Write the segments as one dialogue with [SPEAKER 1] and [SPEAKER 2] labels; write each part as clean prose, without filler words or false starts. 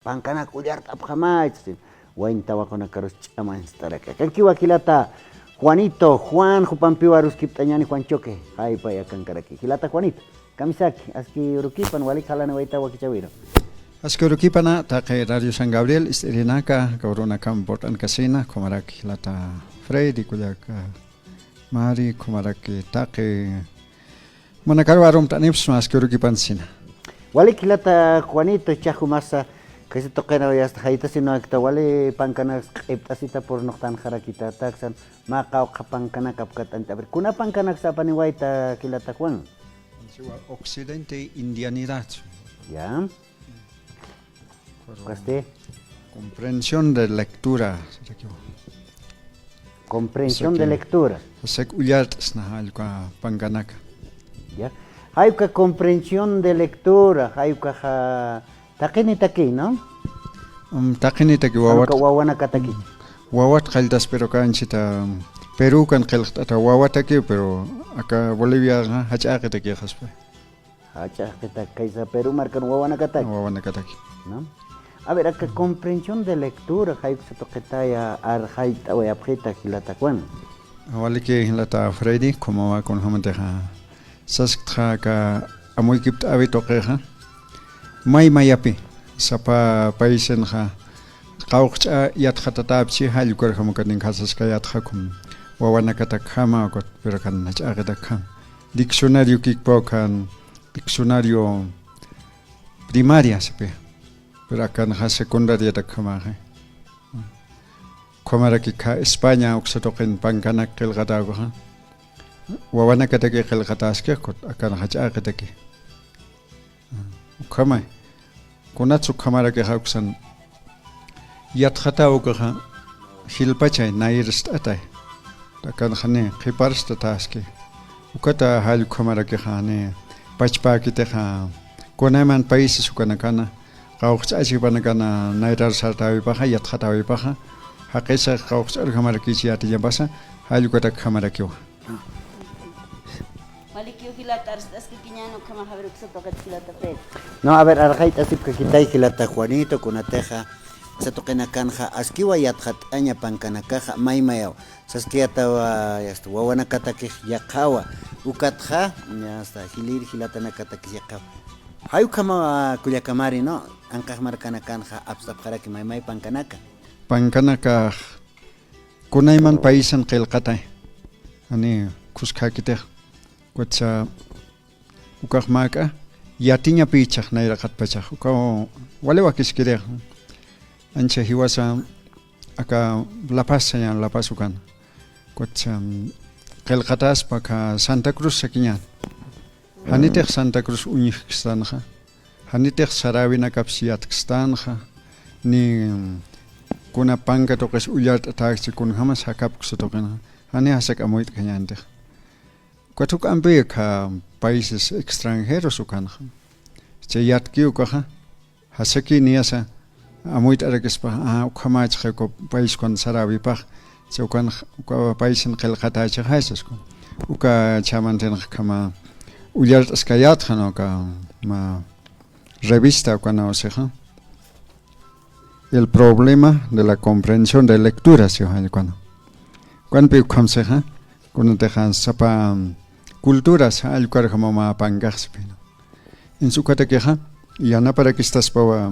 [SPEAKER 1] Pankana kuyar tapjamay, wainta wakona karos chaman staraka. Kanki wakilata Juanito, Juan Jupampiwa ruskiptañani Juan Choque, haypa yakankaraki. Hilata Juanito, kamisaki, aski urukipan walik halana waita wakichawiro.
[SPEAKER 2] Askurukipana take Radio San Gabriel istirinaka kauruna kamportan kasina komaraki lata Freddy kuyaka Mari komaraki take manakaru tanips mas kurukipan sina.
[SPEAKER 1] Walik hilata Juanito chahumasa kasi tokena yasta haita sino akta wali pankana iptasita por noktan harakita taksan makaw kapankana kapkatan taber. Kuna pankana sa paniwaita kilata Juan.
[SPEAKER 2] Occidente Indianidad.
[SPEAKER 1] Ya. ¿Qué?
[SPEAKER 2] Comprensión de lectura.
[SPEAKER 1] Comprensión de lectura.
[SPEAKER 2] Sek uyart snahalka panganaka.
[SPEAKER 1] Ya. Hay que comprensión de lectura, hay que taquini taqui, ¿no?
[SPEAKER 2] Taquini taqui wawat.
[SPEAKER 1] Wawana kataki.
[SPEAKER 2] Wawat khaldas pero kanchita Perú kan khalta wawat taqui pero acá Bolivia hacha taqui khaspa.
[SPEAKER 1] Hacha kaisa Perú marcan wawana kataki.
[SPEAKER 2] Wawana kataki.
[SPEAKER 1] ¿No? A ver, acá comprensión de lectura, hay que toquetaya arjaita o abjeta hilata cuan.
[SPEAKER 2] Awali que hilata Freddy como va con hamanteja. Saskha ka amoy kipt abi toqeja. May mayapi sapa paisen ha. Qawqcha yat khatatapchi halukar khamukanin khasas ka yat khakum. Wawana katakhama kot pero kan nacha katakham. Diccionario kikpokan diccionario primaria sepe. Pero acá en la secundaria de Kamaje. Como que España oxatoquen pancana que el gatago. Wawana que te que el gatasque acá en la que te que. Kama. Kunatsu kamara que hauxan. Yatjata ukaha. Hilpacha nairst atay. Acá en Hane, Hiparsta taske. Ukata hal kamara que Hane. Pachpa que te ha. Konaman países ukanakana. Qawqcha asipanakana nairar sartawi paja yatkhatawi paja haqisa qawqcha khamaraki siati yambasa halukata khamarakiwa
[SPEAKER 3] Malikio hilata arstas que kiñano kama haber tocat hilata pe.
[SPEAKER 1] No, a ver, arjaita así que quitai hilata Juanito con ateja se toquen kanja askiwa yathat aña pankanakaja maimayao saskiata wa yastu wawana kataki yaqawa ukatja ya hasta hilir hilata nakataki yaqawa. Hay kama kuyakamari no angkah markana kanja abstap haraki mai pankanaka.
[SPEAKER 2] Pankanaka kunaiman paisan qilqatay ani kuskakite kutsa ukahmaka yatinya pichak naira qatpachak uka wale wakiskire ancha hiwasa aka La Paz ukan kutsa qilqatas paka Santa Cruz sakiñan. Hanitek Santa Cruz Uñichkstanja, Hanitek Sarawina Kapsiatkstanja, ni kuna panka tokes uyart ataxi kun hamas hakapksotokena, Hani hasek amoit kanyante. Kwatuk ambe ka países extranjeros ukanja. Che yatki ukaja, haseki niasa amoit arekespa ukhamach ko país kon Sarawi pach, che ukan paísen qelqatacha haisasko. Uka chamanten kama Uyart Skayat Hanoka ma revista cuando se el problema de la comprensión de lectura si cuando pe conseja cuando dejan sapa culturas al cual como ma pangas en su catequeja y ana para que estás pa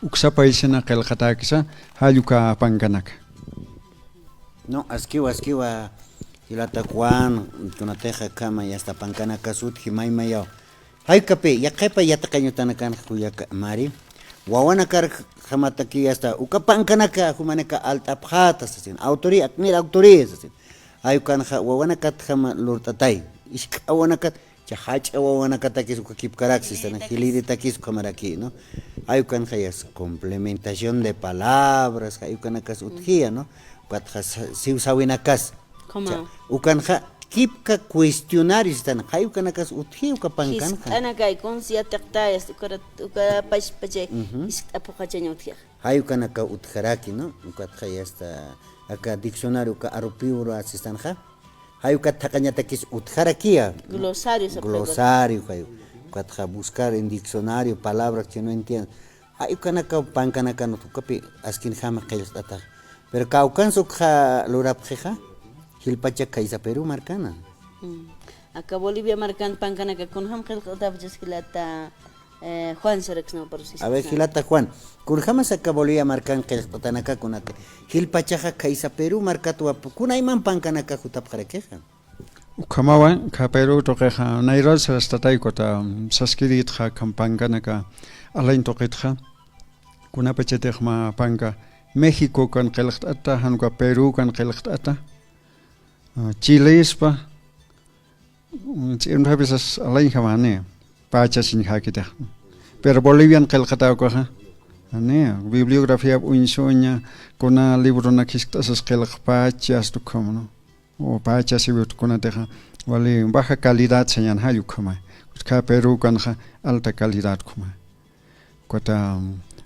[SPEAKER 2] uksapa isena kel khatakisa haluka panganak
[SPEAKER 1] No, askiwa Hilata Juan, tunateja kama ya hasta pankana kasut himay mayaw. Hay kape, ya kepa ya takaño tanakan kuya mari. Wawana kar hamataki hasta uka pankana ka humaneka alta phata sasin. Autori akmir autori sasin. Hay kan wawana kat hama lurtatay. Isk awana kat chahach wawana katakis uka kip karaxis tan hiliri takis kamaraki, ¿no? Hay kan hayas complementación de palabras, hay kan akas utgia, ¿no? Kat siusawinakas.
[SPEAKER 3] Como
[SPEAKER 1] Ukanja kipka cuestionarios están hay ukanakas utji ukapankan
[SPEAKER 3] ana kai konsia takta es uka pach pache is apokachaño utja
[SPEAKER 1] hay ukanaka utjaraki no ukatja hasta acá diccionario ka arupiuro asistanja hay ukatakaña takis utjarakia
[SPEAKER 3] glosario
[SPEAKER 1] hay ukatja buscar en diccionario palabras que no entiendo hay kanaka pankanaka no tukapi askin jama qillqtata pero kaukansu kha lurapqija hilpacha kaisa Perú marcana
[SPEAKER 3] Acá Bolivia marcan pankanaka con ham qillqtata hilata Juan Serex no por
[SPEAKER 1] a ver hilata Juan kurjama saka Bolivia marcan qillqtatanaka kunate hilpacha kaisa Perú markatu kunayman pankanaka jutapqarekeja
[SPEAKER 2] Ukamawan ka Peru toqeja nairal sastataykota saskiritqa kampankanaka alain toqitqa kunapachetejma panka México kan qillqt'ata hanka Perú kan qillqt'ata Chile ispa tz'imrhabisas alain jamane pachasin hakitej pero Bolivian qillqta'ukaja ane bibliografía unsuña kuna libro nakisqtasas qillqpachas tukamno o pachas y tukunateja wali baja calidad señan hayu kama ka Perú kanja alta calidad kuma kota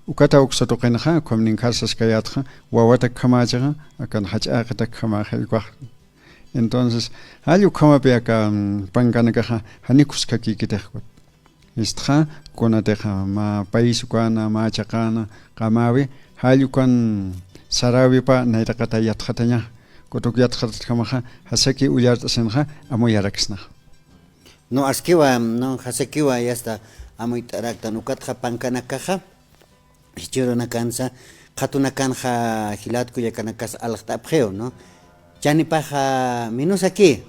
[SPEAKER 2] ukata uksato qenja komnin kasas kayatja wawata kamaja akan hachaqata kama helwa entonces hayu kama pe aka pankanaka hanikus kakikitejko istra kunateja ma país kana ma chaqana qamawi hayu kan sarawi pa naitaqata yatqataña kotuk yatqatamaja hasaki uyartasenja amoyaraksna
[SPEAKER 1] no askiwa no hasakiwa ya está amoy tarakta nukatja pankanakaja hichurona kansa qhatuna kanja hilatku yakanakas alqtapjeo no chani paja minus aquí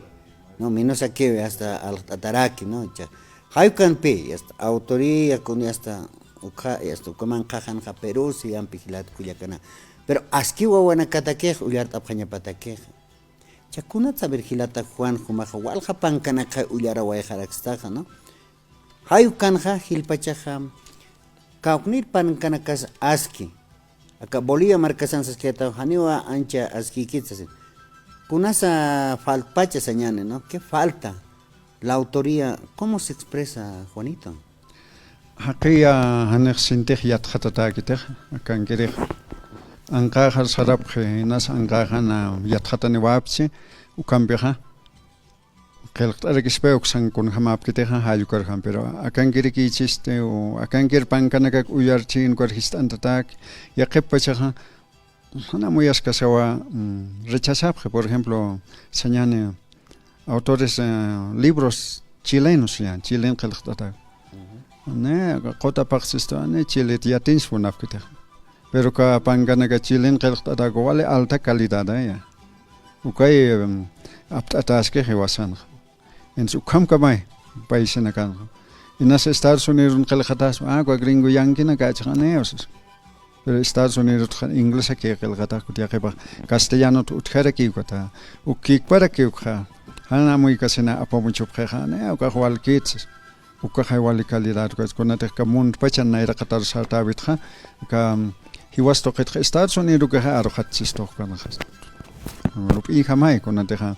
[SPEAKER 1] hasta alqtataraki no cha haykan pe hasta autoría con hasta uka hasta coman qajan ja Perú si ampi hilatku yakana pero askiwa wanakatakej uyartapjaña patakej chakunat saber hilata Juan jumaja walja pankanaka uyara wayjaraxtaja no hayu kanja hilpachaja kauknir pankanakas aski acá Bolivia marcasan sasketa haniwa ancha aski kitsasin kunasa falpacha sañane no qué falta la autoría cómo se expresa Juanito
[SPEAKER 2] haqiya hanex sintej yatqatatakitej akan kirej anqajar sarapje nas anqajana yatqatani wapsi ukambeja qelqt'arekispe uksan kun hamapkiteja hayukarjan pero akan kiriki chiste o akan kir pankanaka uyarchin korhistantatak yaqepachaja hana muy escasawa rechazable por ejemplo señane autores libros chilenos ya chilen qelqt'atak ne qota paxista ne chile yatins funafkiteja pero ka pankanaka chilen qelqt'atak wale alta calidad ya ukay aptataske hewasan en su kamkamay país en acá en los Estados Unidos qelqatas gringo yankina kachaneos pero Estados Unidos inglés que qelqatas kutiaqepa castellano utjaraki kota ukik para que ukha hana muy kasena apomucho qejane uka walkits uka haywali calidad con ka mund pachan naira qatar sartabitha ka hiwasto qetqa Estados Unidos ka arqatchisto kana khas y jamás con ateja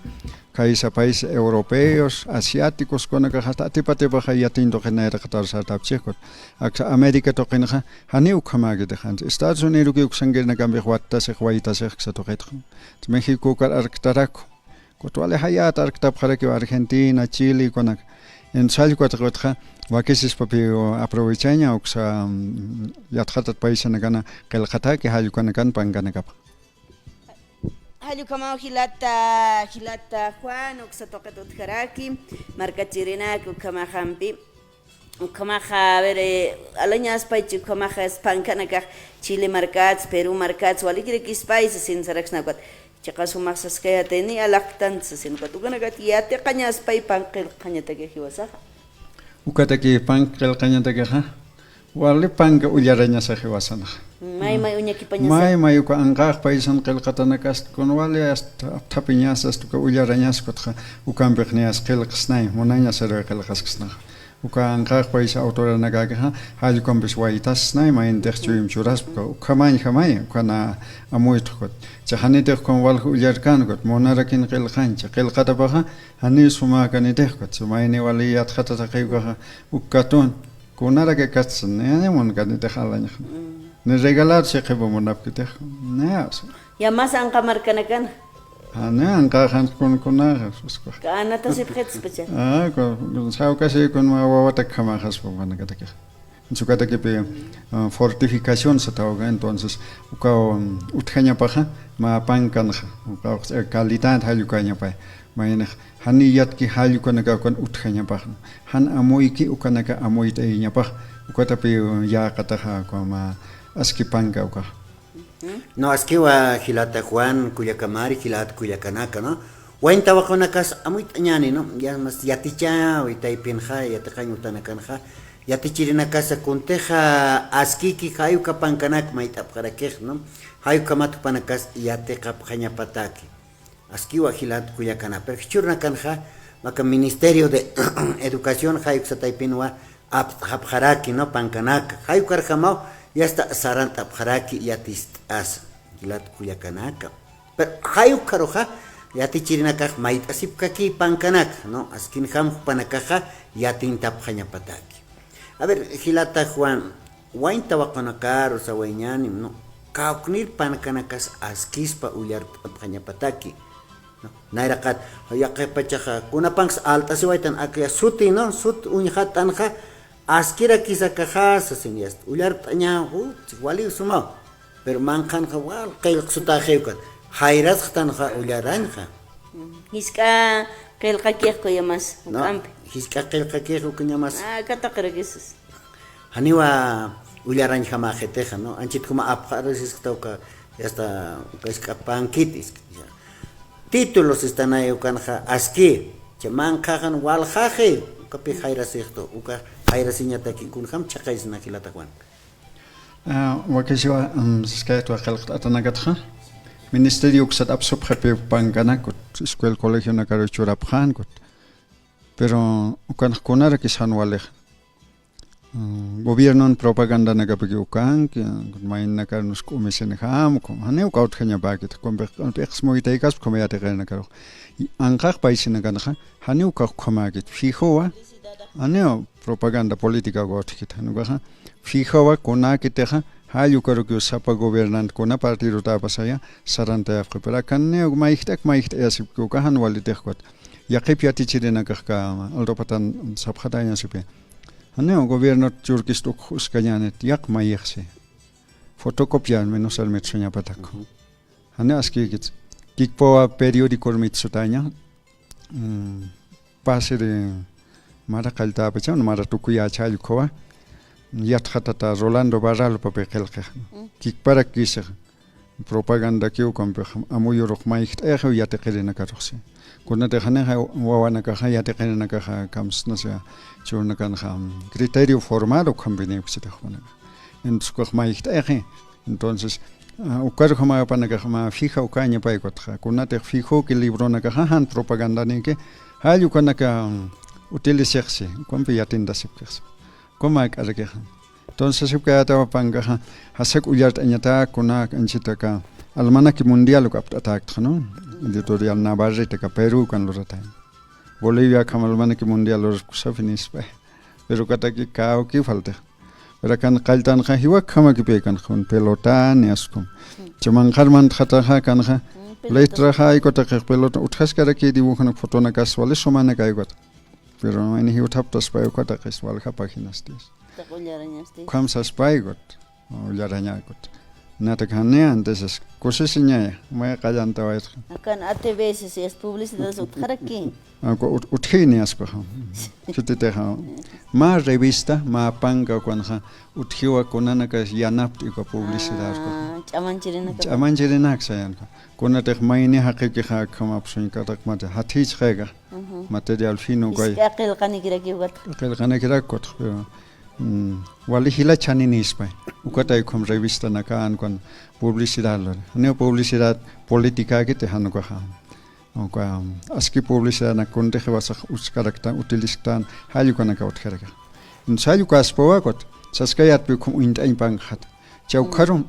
[SPEAKER 2] kaisa países europeos asiáticos con hasta tipate baja ya tindo genera qatar sartabchekot aksa América to qenja haniu khamage dejan Estados Unidos que uksangena gambe khwatta se khwaita se xato qetqa México kar arktarak kotwale hayat arktab kharaki Argentina Chile con en salko qetqa wakesis papio aprovechaña uksa yatqatat paisana kana qelqata que hayu kana kan pangana kap
[SPEAKER 3] Halu kama hilata Juan uksatoqet utjaraki markachirina kama hampi kama ver alañas paichu kama spankanaka Chile markats Perú markats walikirikis países sin saraxnaquat chaqasu maxaskaya teni alaqtan sin katuganagati yate qañas pay panqil qañatake hiwasaja
[SPEAKER 2] ukataki panqil qañatake ha wali panka uyaraña sa hiwasana
[SPEAKER 3] May uñaki pañasa.
[SPEAKER 2] May ko angaq paisan qelqatanakas kun wali hasta tapiñasas tuka uyarañas kotqa ukambeqnias qelqsnay munaña sara qelqasqsna uka angaq paisa autora nagaga hal kombis waitasnay main derchuim churas ukamay kana amoytkot chahanite kon wal uyarkan got monarakin qelqancha qelqatabaha hani suma kanitehkot sumayni wali yatkhata taqiga ukatun kunara que katsan ne mon kanitehalaña ne regalar se que vamos a pedir ne
[SPEAKER 3] ya más anqa markanakan
[SPEAKER 2] ne anqa han con nada
[SPEAKER 3] kana ta se prets pecha
[SPEAKER 2] con sao casi con ma wawata kama has po mana kata Chukata que fortificación se toca, entonces, uka utjaña paja, ma pankanja, uka calidad hayukaña pa, mañana, haniyat ki hayukanaka con utjaña paja, han amoiki ukanaka amoita iña paja, ukata pe ya kataja como askipanka uka.
[SPEAKER 1] No, askiwa hilata Juan, Cuyakamari, hilat Cuyacanaka, ¿no? Wainta wakonakas amuit ñani, ¿no? Ya mas yaticha, oita ipinja, yatacaño tanakanja. Yatichirina casa conteja askiki hayuka pankanak maitap karakej, ¿no? Hayuka matu panakas yateqa paña pataki. Askiwa hilat Cuyacana. Pero churna kanja, maka Ministerio de Educación hayuk sataipinwa apjaraki, ¿no? Pankanaka. Hayuk arjamao ya está saranta apjaraki yatist as hilat Cuyacanaka. Pero hayuk karoja yatichirina kaj mait asipkaki pankanak, ¿no? Askin ham panakaja yatintap paña pataki. A ver, Hilata Juan, wainta wakanakar sa wainyanim, no? Kauknir panakanakas askispa uyar pañapataki. No? Nairakat, yakepachaja, kunapangs alta si waitan akya suti, no? Sut unyhat anja, askira kisa kaja sa sinyast. Uyar tanya, wali sumao. Pero mankan ka wal, kail sutaheukat. Hayras tanja uyaranja.
[SPEAKER 3] Hiska kail kakir ko yamas,
[SPEAKER 1] no? Hiska kail kakir ko yamas.
[SPEAKER 3] Katakaragisus.
[SPEAKER 1] Haniwa ullaran jamajeteja, ¿no? Anchit kuma apjaros es toca hasta escapanquitis. Títulos están ahí ukanja aski, chaman kajan wal jaje, kapi jaira sexto, uka jaira siñata ki kunjam chakais na kilata kwan.
[SPEAKER 2] Wakisiwa skait wa khalqat atanagatja. Ministerio ksat absob khape panganakut, escuela colegio na karo churapjan kot. Pero ukan konara kisan walej. Gobierno en propaganda na kapag ukan, main na karnos kumisen ham, haneu kaut kanya bakit, kompeks mo itaikas kumayate kaya na karo. Angkak paisin na kanaka, haneu kak kumakit, fijowa, haneu propaganda politika got kit, hanuga, fijowa kunakiteha, hayu karo kyo sapa gobernant kuna partido tapasaya, saranta afka, pero kaneu maihtek asip kuka hanwalitekot. Yakip yatichirina kaka, aldopatan saphatanya sipe. Haneo gobierno churkistuk uskañanet yak mayexse. Fotocopiar menos al metsuña patako. Haneo askikit. Kikpoa periódico mitsutaña. Pase de mara kalta pechan mara tukuya chalkoa. Yathatata Rolando Barral papekelke. Kikpara kiser. Propaganda kiu kompe amuyo rokmaicht ejo yatekelena karoxe. Kuna te haneja wawana kaja yatekelena kaja kams no sea churna kanja criterio formal o combine psita jona. Entonces ukar jama panaka jama fija ukaña paikotja. Kuna te fijo que libro na kaja han propaganda nike hayu kana ka utilizarse kompe yatinda sipkes. Koma akarekeja. Entonces se queda tava panga hasek uyart añata kuna anchitaka almanaque mundial ko attack no editorial Navarre te Perú kan lo rata Bolivia kam almanaque mundial lo kusafinis pa pero kata ki kao ki falta pero kan qaltan kha hiwa kama ki pe kan khon pelota ni askum chaman kharman khata kha kan kha letra kha ko ta pelota utkhas kara ki dibujan foto na kaswale somana kai got pero ani hi uthap tas pa ko ta kaswal kha páginas tis Kamsas paigot, ullarañakot. Natakhanea antes cosas señaya, me callan tawait.
[SPEAKER 3] Akan ATV si es publicidad utjaraki.
[SPEAKER 2] Utjini aspaja. Chutiteja. Ma revista, ma panga kwanja, utjiwa konanaka yanaptiko publicidad. Chamanchirinak sayanka. Konatek maini hakiki hakama psun katak mate hatich rega. Material fino goy.
[SPEAKER 3] Aqil qanikirakiwat.
[SPEAKER 2] Aqil qanikirakwat. Wali hila chanini ispai. Ukata ikom revista nakaan kon publicidad lor. Neo publicidad política que te hanu ko ha. Oka aski publicidad na konte khawasa uskarakta utilistan hayu kana ka utkharaga. Sayu ka aspoa kot saskayat bi kum intain pang khat. Chau kharum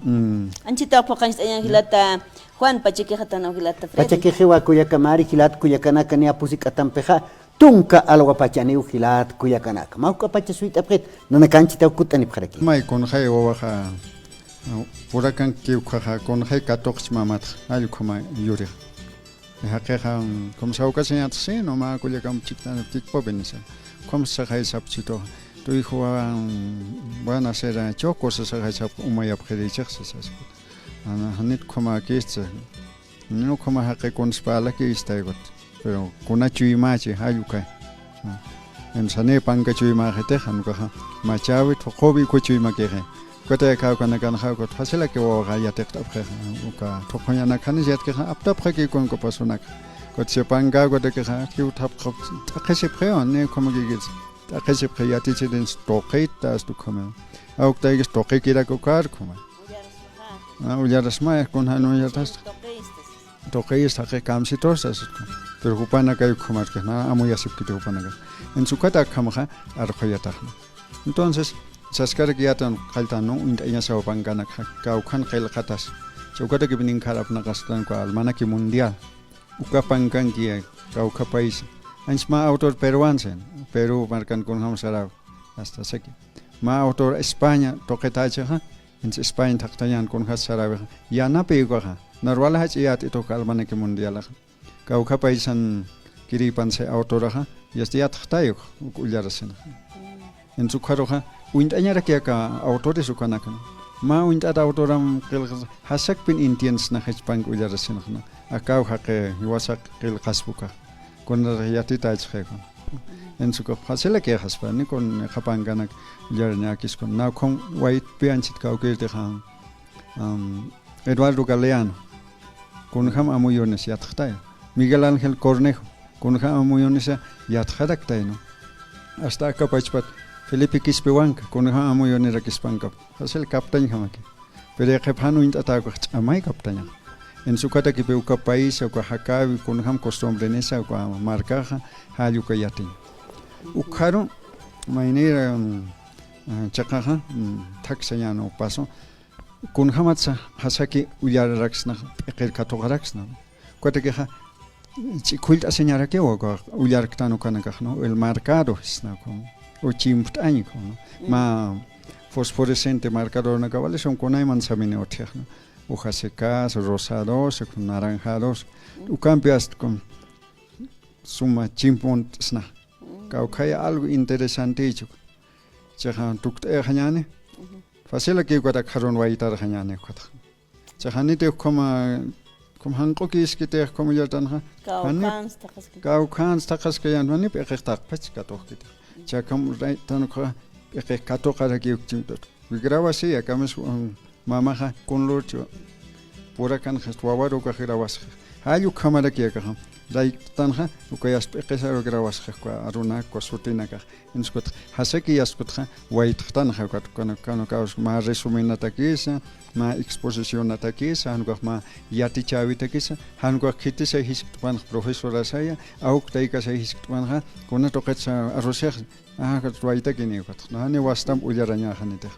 [SPEAKER 3] Anchita paqan hilata Juan Pacheque hatana hilata Fred.
[SPEAKER 1] Pacheque hiwa Cuyakamari hilat Cuyacanaka ni apusik atampeja. Tunka algo pachani ujilat Cuyacanaka. Mauka pacha suita pret. No me canchita ukutani pjaraki.
[SPEAKER 2] Mai kon hay owaja. Purakan kiukaja kon hay katox mamat. Ayu kama yuri. Hakeja kom sauka señat se no ma Cuyacam chiktan tikpo benisa. Kom sa hay sapchito. tu hijo van a hacer chocos, esa hacha umaya predichas, esas. Hanit como aquí está, no como hace con espalda que está igual, pero con una chuimache, hayukai. En sane panga chuimache te hanuka, machawi, hobby kuchuimache. Kota ka kana kana ha kot fasela ke wo ga ya tek tap kha uka thokonya na khani jet ke ap tap kha ke kon ko pasunak kot se panga ko de ke ha ki uthap khap takhe pre on ne kom ge git takhe pre ya ti den stokait das du komme auch da ge stokai kira ko kar koma ujar rasma kon ha no ya tas tokai sta ke kam si tos as pero upana ka khomar ke na amo ya sip ki upana ga en su kata kham kha ar khoyata entonces Saskar kiatan kaltano und ella sa pangana kaukan kail katas. Chukata que vinin karap na kastan ko almanaki mundial. Uka pangkan kia kauka país. Ansma autor peruansen, Peru marcan con ham sarau hasta seki. Ma autor España toquetacha ha. En España taktayan con has sarau. Ya na pego ha. Normal ha chiat ito almanaki mundial ha. Kauka paisan kiripan se autor ha. Yastiat tayo uljarasen. En su karoha Uint anyara kia ka autores ukanakan. Ma uint ada autoram qil hasak pin Indians na Hispang ujarasin khna. Akau haqe wasak qil qasbuka. Kon yati taich khekon. En su ko hasela kia haspani kon khapanganak ujarnya kis kon na khong white pianchit ka ukir te khang. Eduardo Galeano. Kon kham amuyones yatkhtai. Miguel Ángel Cornejo. Kon kham amuyones yatkhadak no. Hasta ka pachpat Felipe Quispehuanca, con ha amo yonera Quispanca, es el capitán jamaki. Pero que pano intataco amai capitán. En su cata que peuca país o Oaxaca con ham costumbre nesa o marcaja hayuca yatin. Ucaro mainera chakaja taxayano paso con hamatsa hasaki uyaraxna eker katogaraxna. Cota que ha chiculta señara que o uyarctano canacajno el marcado es como o chimpt añico ma fosforescente marcador na cabale son con ay mansamine otiachno hojas secas rosados con naranjados u cambias con suma chimpont sna caukaya algo interesante hecho chahan tukt hañane facila que cuata caron waitar hañane cuata chahani te como hanko kis que te como ya tan kaukans takas que ya no ni pe tak pachka tohkita Chakam right tanukha kato kara ki ukchimtot. Vigrava si akames mamaja con lorcho. Pura kan khastwawaro ka khirawas. Hayu khamara ki ka. Dai tanha ukayas pekesaro grawas khwa aruna ko sutina ka. Inskot haseki yaskot kha wait tanha ka kana kaus ma resumen atakisa ma exposición atakisa hango ma yati chavi takisa hango khiti se hiskpan profesora saya au taika se hiskpan ha kona toqetsa arosher ka tuaita kini ka na ne wastam ujaranya khanite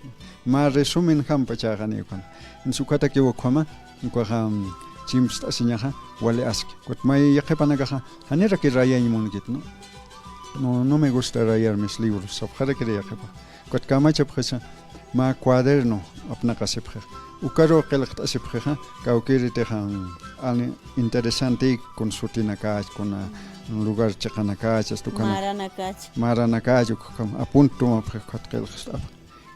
[SPEAKER 2] ma resumen kham pacha khani kon insukata ki wokhama ko kham chims asinyaha wale ask kot mai yakepana ka hanera ki raya imun git no me gusta rayar mis libros sabkhara que yakepa kot kama chapkhasa ma cuaderno apna kasepkha ukaro qelqt asepkha kaukirite khan ani interesante consultina ka con un lugar chaqana ka estukana marana ka kam apunto ma khot qelqt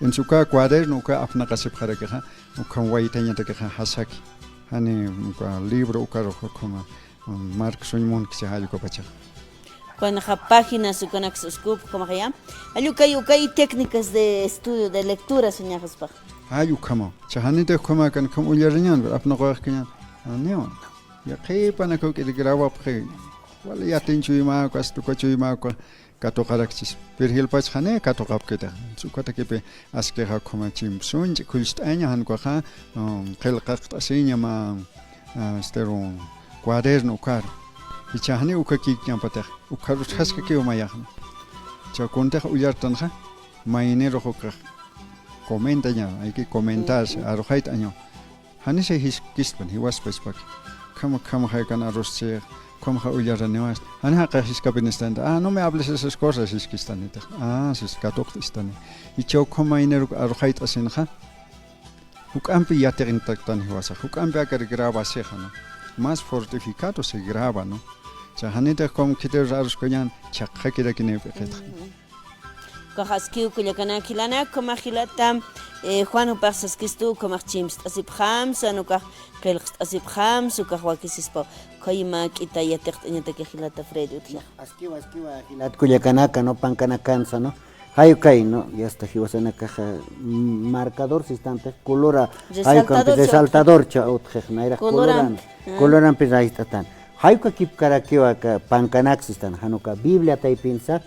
[SPEAKER 2] en su cuaderno ka apna kasepkha ka ukam waitanya te ka hasaki hani ka libro ukaro khoma mark soñmon que se hayo ko pacha
[SPEAKER 3] cuando las páginas y con Axoscoop, como que ya, hay técnicas de estudio, de lectura, señor Jaspa.
[SPEAKER 2] Hay como, chahanite como que como ullariñan, apno coger que ya, no, ya que para que graba porque, vale ya tengo ima, cuasto cocho ima, cato caracteres, pero el país hane cato capqueta, su cota que pe asqueja como chimsun, culst aña han coja, el cacta seña ma, estero cuaderno caro. Y chahani uka kikyan patah ukarut haska ke umayahna cha konta uyartan kha mainero hoka comenta ya hay que comentar arojait año hani se his kispan hi was paspak kama hay kan arosche como ha uyaran newas hani ha his kabinestan no me hables esas cosas his kistanita sis katok istani y chau mainero arojait asin kha ukampi yaterin taktan hi wasa ukampi akar graba se khana más fortificado se graba no Chahanita como que te raros coñan chakha kira que ne peketa
[SPEAKER 3] kahaskiu kullakana kilana kama hilata Juan upaqsas kistu kama chims asip hamsa no kah qilqs asip hamsu kah wakisispa kayma kita yateq ñata que hilata Freddy utya
[SPEAKER 1] Askiwa hilat kullakanaka no pankanakansa no hayukay no ya está hiwasana caja marcador si estante colora resaltador cha utjnaira coloran pe raistatan hayuka kipkarakiwa ka pankanaksistan hanuka biblia tay pinsa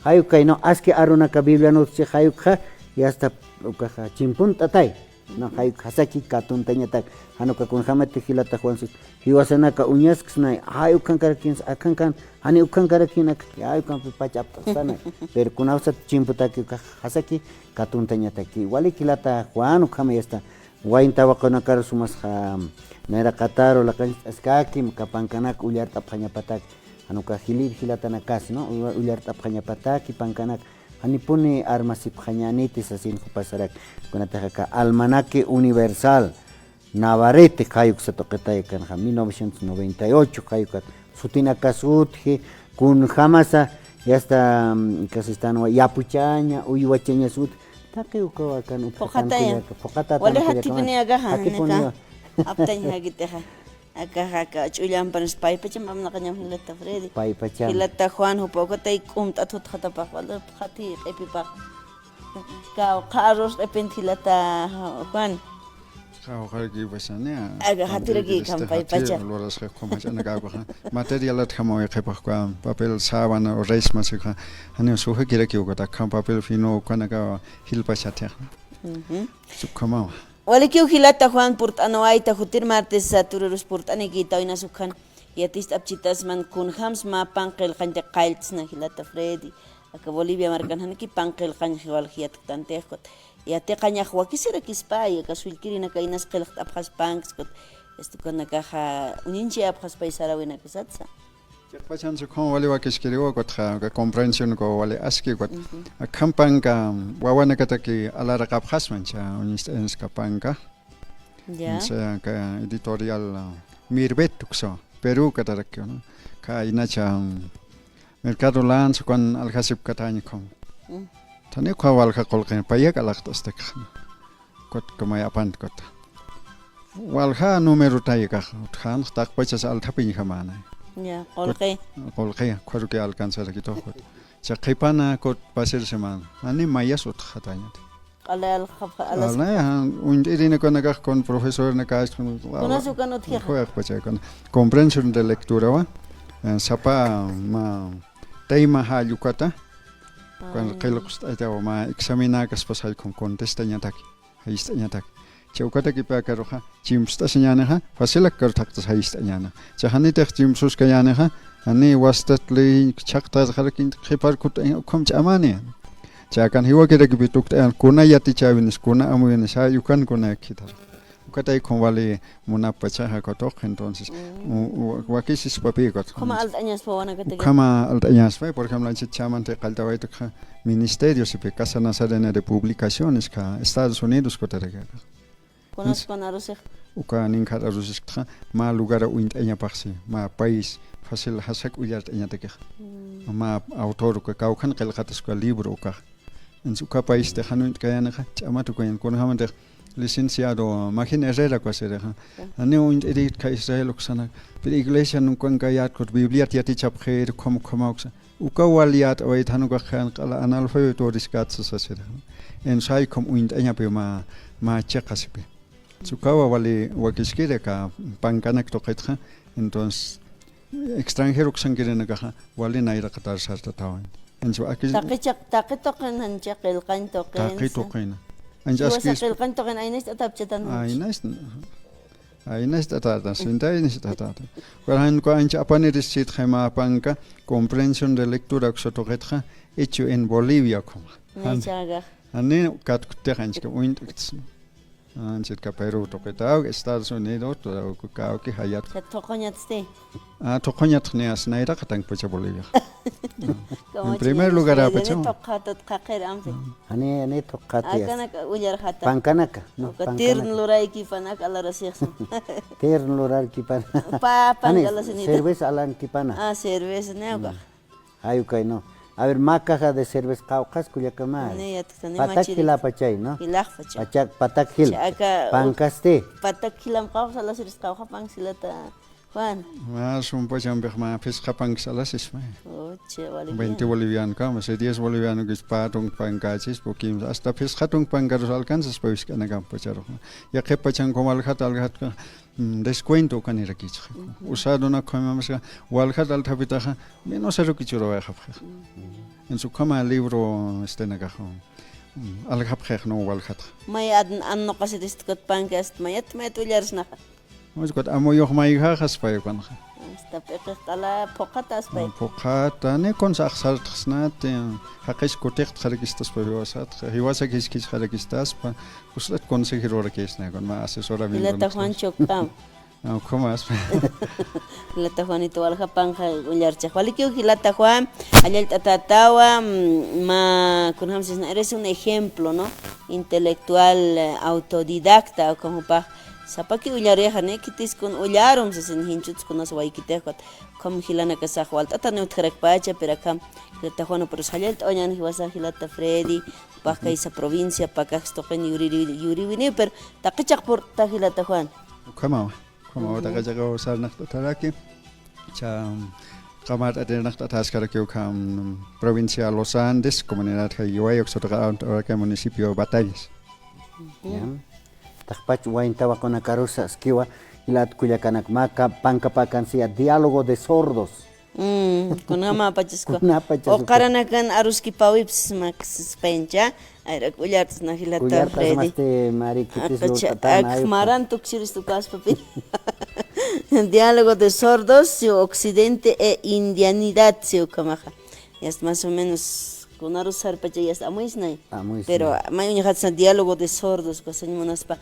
[SPEAKER 1] hayukay no aski arunaka biblia no si hayuka ya está ukaja chimpunta tay no hayuk hasaki katuntañatak hanuka kun hamati hilata juansis hiwasanaka uñaskisnay hayukan karakins akankan hani ukan karakinak hayukan pachaptasana pero kunawsa chimputaki hasaki katuntañataki wali hilata juan ukama ya está waintawaqanakara sumas naira qataro laqan askaki kapankanak ullarta phañapatak hanuka hilatanakas no ullarta phañapataki pankanak Hanipuni armasip jañanitis asin pasarak kunataka almanaque universal Navarrete kayuk sa toqetay kan 1998 kayuk sutina kasutje kun jamasa ya está kasistan yapuchaña uywachaña sut taqiuka kan
[SPEAKER 3] Pokataya wala hatipini agaha neka aptañ hagiteja Acá chullan para spy pacham amna kanyam hilata Freddy.
[SPEAKER 1] Pai pacham.
[SPEAKER 3] Hilata Juan hupo tay atut khata pa wala khati epipa. Ka carros repent hilata Juan.
[SPEAKER 2] Khawqarki basania.
[SPEAKER 3] Aga hatiragi kampai pacham.
[SPEAKER 2] Loras khomachana ka ba. Materialat khamoy khepakwa papel sabana o reis masika. Hani suhe kiraki ugata kham papel fino kanaka hilpachatya. Sukhama.
[SPEAKER 3] Walikiu hilata Juan purtanoaita jutir martes saturus purtanigita ina sukhan yatis apchitas man kun hams ma panqel qanja qailtsna hilata Freddy aka Bolivia markan hanki panqel qanja wal hiat tantejot yate qanja wakisira kispay aka sulkirina kainas qelq apjas panks kot esto con caja uninchi apjas paisara wina kasatsa
[SPEAKER 2] Pachan su kon wali wakiskiriwa kot ka comprension ko wali aski kot akampanga wawana kataki alara kapjas mancha unis kapanga
[SPEAKER 3] ya
[SPEAKER 2] sea ka editorial mirbet tukso Peru katarakyo no ka inacha mercado lans kon alhasib katani kon tani ko wal ka kolken payak alaktastek kot kamay apant kot walha numero tayka khan tak pachas altapin khamana
[SPEAKER 3] Ya, kolqe.
[SPEAKER 2] Kolqe, cuero que alcanza aquí todo. Chaqipana kot pasir semana. Ani mayas ot khatanya.
[SPEAKER 3] Ala al-khafa ala.
[SPEAKER 2] Ala un irine con profesor na kas con.
[SPEAKER 3] Conoce con otro.
[SPEAKER 2] Juega pacha con comprensión de lectura va. Sapa ma tema ha yukata. Con qelo qsta ma examina kas pasal con contestaña tak. Haistanya tak. Chawkata kipa karoja chimsta señanaja fasilak kartaktas haistanyana chahani tek chimsus kayanaja ani wastatli chaqtas harakin khipar kut kom chamani chakan hiwa kira kibituk tan kuna yati chavinis kuna amuyen sa yukan kuna kitar ukata konvali munapacha ha kotok entonces wakisis papi kot
[SPEAKER 3] Como altañas po wana kata.
[SPEAKER 2] kama altañas por ejemplo en chaman te qaltawait ministerio se pe casa nacional de publicaciones ka Estados Unidos kotarega
[SPEAKER 3] Conozco a Rusek.
[SPEAKER 2] Uka ninkat arusik tra ma lugar uint enya paksi ma país fácil hasak uyart enya teke ma autor ka kaukan qelqatas ka libro ka en su ka país te hanunt kayana ka chamatu ko en konhamante licenciado Magin Herrera ko sere ha ani uint edit ka Israel oksana per iglesia nun kon ka yat ko biblia tiati chap khair kom oksa uka waliat o ithanu ka khan qala analfabetos katsa sere en sai kom uint enya pe ma chaqasipe Sukawa wali wakiskire ka pankanak toqetja entonces extranjero ksangirena ka wali naira qatar sarta tawan enso aquí
[SPEAKER 3] taqitoqen hancha qilqan toqen
[SPEAKER 2] taqitoqena anja aski
[SPEAKER 3] qilqan toqen aynes atapchatan
[SPEAKER 2] aynes tata sintaynes tata han ko anja apane risit khema panka comprensión de lectura xotoqetja hecho en Bolivia como Ani kat tehanska uint Anjir ka Peru toqetau Estados Unidos to ka ki hayat
[SPEAKER 3] toqoñatste
[SPEAKER 2] toqoñat neas naira qatang pacha Bolivia en primer lugar apacha
[SPEAKER 3] toqatat qaqir amse
[SPEAKER 1] ani toqati
[SPEAKER 3] akana ujar hata
[SPEAKER 1] pankanaka no
[SPEAKER 3] tirn lurai ki fanak ala rasikhs
[SPEAKER 1] tirn lurar ki pan
[SPEAKER 3] pa pangala sinita
[SPEAKER 1] cerveza alan ki pana
[SPEAKER 3] cerveza neuga
[SPEAKER 1] ayu kai no A ver, macaja de cerveza caucas cuyacamal.
[SPEAKER 3] Ne yatkani
[SPEAKER 1] Patak
[SPEAKER 3] machiri.
[SPEAKER 1] hila pachay, ¿no?
[SPEAKER 3] Ilaqfacha.
[SPEAKER 1] Patak hil.
[SPEAKER 3] Chaka
[SPEAKER 1] Pancaste.
[SPEAKER 3] patak hilam qawsa la siris qawqa pan silata Juan.
[SPEAKER 2] Más un pocham ma pesca panxalas es ma.
[SPEAKER 3] Oche, vale.
[SPEAKER 2] 20 boliviano kama, 10 boliviano que es patung pancachis, porque hasta pescatung pancaros alcanzas pues que nagan pacharo. Ya que pachan como alhat descuento kan ir aquí. Usado na como más walhat al tapitaja, menos se lo que churo va en su cama libro este nagajo. Al japjeh no walhat.
[SPEAKER 3] May an no kasi distkot pankast mayat uyars na.
[SPEAKER 2] Mas got amo yo mai hajas pa kan.
[SPEAKER 3] Sta peqtala poqatas pa.
[SPEAKER 2] Poqata ne kon saxsal tsnat haqis kotext kharikistas pa wasat. Hiwasa kis kharikistas pa uslat consejero que es na con ma asesora bien.
[SPEAKER 3] Ilata Juan chokam.
[SPEAKER 2] ¿Cómo es?
[SPEAKER 3] Hilata Juanito Alja Panja Ullarcha. Jualiquio Hilata Juan, allá el tatatawa, eres un ejemplo, ¿no? Intelectual, autodidacta, como pa. Sapaki Ullareja, ne kitis con Ullarum, se sen hinchuts con las waikitejot, como Hilana Casajual, Tatanut Pacha, pero acá, Hilata Juan, pero Sayalt Oyan, Hiwasa Hilata Freddy, Paca esa provincia, Paca Stoken Yuri Winiper, Takichak por Tahilata Juan.
[SPEAKER 2] ¿Cómo? Como otra que llegó a usar Nachtaraki, Kamar de Nachtatascaraki, provincia Los Andes, comunidad que yo hay, ahora que municipio Batallas.
[SPEAKER 1] Tajpach Waintawa con la carosa, esquiva, y la Cuyacanak Maca, Panca Pacancia, diálogo de sordos.
[SPEAKER 3] Con ama pachesco.
[SPEAKER 1] Kuna pachesco.
[SPEAKER 3] O karanakan aruski pawips max spencha, ayra kuyartas na hilata Freddy.
[SPEAKER 1] Maste Mari
[SPEAKER 3] Akmaran tuxiris tu cas papi. Diálogo de sordos, occidente e indianidad, kamaja. Ya es más o menos con arusar pacha ya está muy snai. Pero may uñajatsa diálogo de sordos, cosa monas pa.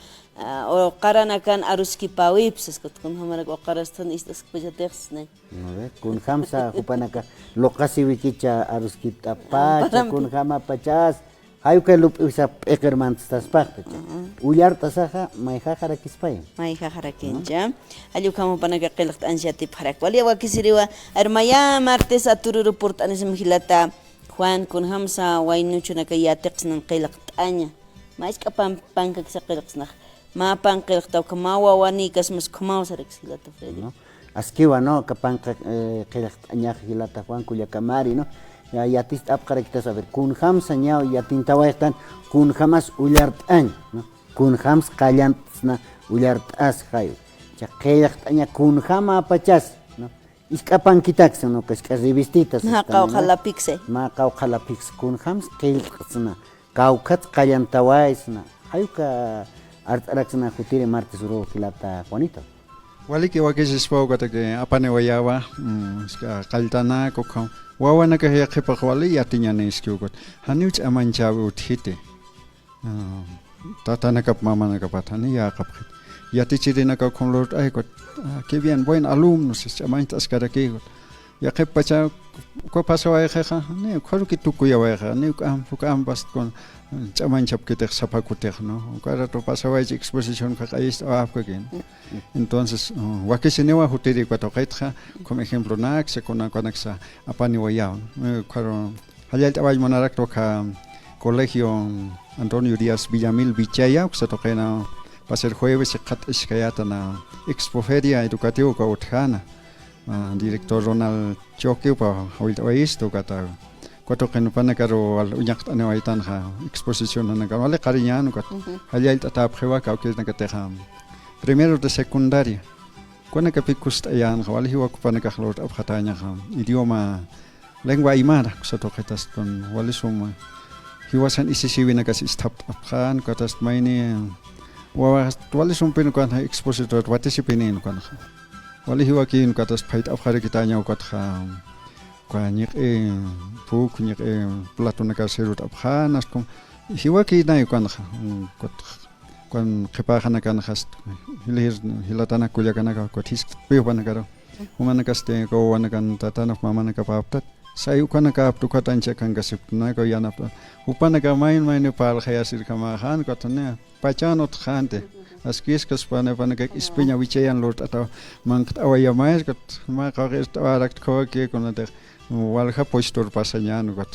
[SPEAKER 3] O karanakan aruski pawips, es con hamarak o karastan istas pachatex snai.
[SPEAKER 1] Kun hamsa hupanaka lokasi wikicha aruskita pacha kun hama pachas hayu que lup usa ekerman tas pacha uyar tasaja mai jajara kispay
[SPEAKER 3] mai jajara kencha ayu kamo panaka qilqt ansiatip harak wali wakisiriwa armaya martes atururu portanes mhilata Juan kun hamsa wainuchunaka yateqsnan qilqt aña mais kapan panka qilqsnaq ma pan qilqta kamawa wani kasmas kamawa sarix hilata Freddy
[SPEAKER 1] Asquiva, ¿no? Capanca, que añajilata Juan Cuyacamari, ¿no? Ya tist apcarectas a ver, kun hams añao ya tintawa están, kun hamas ullart añ, ¿no? Kun hams callantsna ullart as hayo. Ya que aña kun hama apachas, ¿no? Iscapan quitax, ¿no? Que es que revistitas.
[SPEAKER 3] Ma caucala pixe.
[SPEAKER 1] Ma caucala pix, kun hams kelqsna, caucats callantawaisna. Hayo ka artaraxna jutire martes uro kilata Juanito.
[SPEAKER 2] Wali que wakis espogata que apane wayawa, kaltana kokam, wawana que ya kepa wali ya tinya neskiugot. Hanuch amanchabu uthite. Tatana kap mama na kapatani ya kapit. Ya tichirina ka konlort ay kot. Que bien buen alumnos amantas kada kegot. Ya kepa cha ko pasawa kha ne khoru ki tukuya wa kha ne am bast kon chamanchap que te zapacuter, ¿no? Cada to pasaba esa exposición que ahí estaba aquí. Entonces, wakisenewa hutiri cuatoquetra, como ejemplo, nax, con una conexa a paniwayao. Claro, allá estaba el monarca colegio Antonio Díaz Villamil Vichaya, que se toquena para ser jueves, se cat escayatana expoferia educativa cautjana, director Ronald Choque, para hoy esto, catado. Cuatro que no van a caro al uñact anewaitan ha exposición na caro ale cariñano cat allá el tata prueba que es na cateja primero de secundaria cuando que picus ayan wal hiwa kupana ka khlot abkhataña idioma lengua aymara so toquetas con walisuma hiwasan isisiwina kas istap abkhan katas maini wa walisum pin kan expositor watisipinin kan wali hiwa kin katas phait abkhare kitaña kat Cuando puk ni platona caserut abhanas com hiwaki na cuando qepajana kan hast hilatana kullakana ko tisk pibana karo humana kaste ko wana kan tatana mamana ka paptat sayukanaka aptukatancha kankasiptunaka yanapa upanaka mayn pal khayasirkamahan kotane pachanot khante askiskas panaka ispiña wichayan lord ata mankt awayamais got ma qaqist arak khoke konate walha postor pasañan got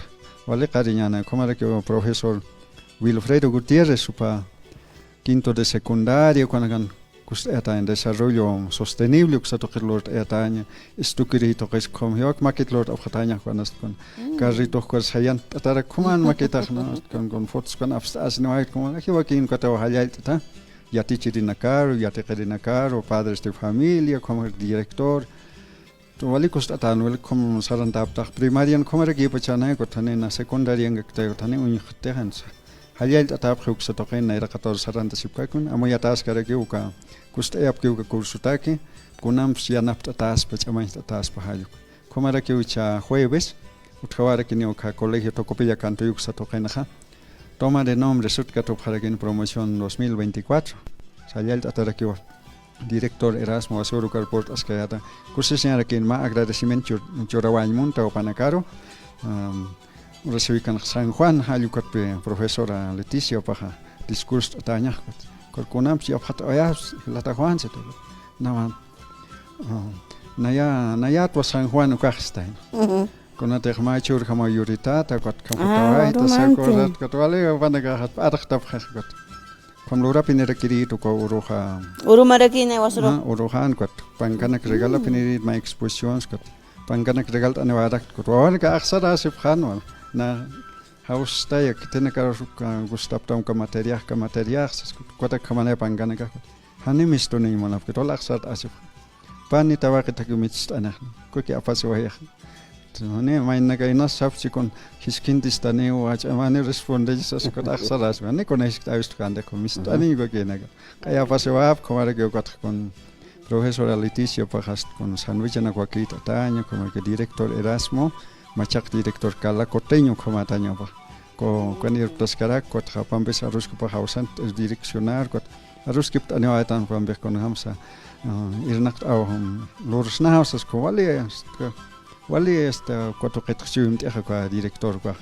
[SPEAKER 2] wale qariñana komara que profesor Wilfredo Gutiérrez supa quinto de secundaria cuando eta en desarrollo sostenible que lord etaña estukirito que es como yo maquet lord afgataña cuando con carrito con sayan atara kuman maqueta con fotos con abstas no hay como aquí va quien cata halalta ya tichirina caro ya te querina caro padres de familia como director to wali costa no como saranta primaria como era que pachana ko tane na secundaria que tane un khtehansa halal atap khuksa to qen na 14 saranta sipkakun amoya tas kare que uka kusta yapkiuka kursutaki kunam sianapt atas pachamay atas pahayo kumara que ucha jueves utkawara que neuka colegio tocopilla canto yuksa tokenaja toma de nombre sutkato para que en promoción 2024 salal atarakiwa director Erasmo Asoro Carport Ascayata kusiseñara que ma agradecimiento chorawaymunta o panacaro recibí can San Juan hayukatpe profesora Leticia paja discurso taña Korkunam si abhat ayas lata Juan se todo. Naya to San Juan ukastain. Kona tegma chur kama yurita ta kot kamutawai ta sakorat katwale vanaga hat adakta khakot. Komlura pinera kiri to ko uruha.
[SPEAKER 3] Urumarakine wasro.
[SPEAKER 2] Uruhan kot pankanak regala pineri ma expositions kot. Pankanak regalt anawadak kot. Wanaga aksara sip khanwal na haus taya kitene karo gustap tam ka material kota kamane pangana ka hani misto ni mona ke tolak sat asif pani tawa ke takimits ana ko ke apas wa ya tone main na kai na sapsi kon hiskindistane wa amane responde sas ko aksaras ne kon is taust kan de misto ani ko ke na kai apas wa komare ke kot kon profesora Leticia pagast kon sanwichana ko kita taño como que director Erasmo machak director kala coteño como taño pa con ir tascarak kot pambes arus ko hausan direccionar kot arus gibt ane aitan pambes con hamsa irnakt au lors na hausas ko wali esta koto ketxium te ka director ko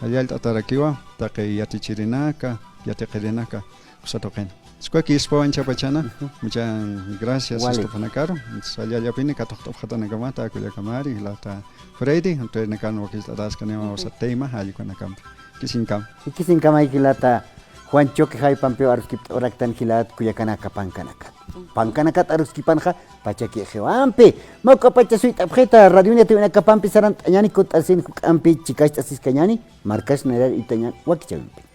[SPEAKER 2] hayal atarakiwa ta ke yati chirinaka yati qelenaka kusatoqen Sco aquí España pachana muchas gracias Stefanacaro salía ya pini katokto khatana gamata ko ya kamari lata Freddy entonces nakan wakis atas kanema sa tema hayu kana kamp
[SPEAKER 1] Kisinkam ay kilata Juan Choque hay pampeo aruskip oraktan kilat kuyakanaka pankanakat pankanakat aruskipanha pachaki jewampe mako pachasuit abjeta radio te una kapampi sarant anyani kot asin ampi chikas asis kanyani markas nera itañan wakichawimpe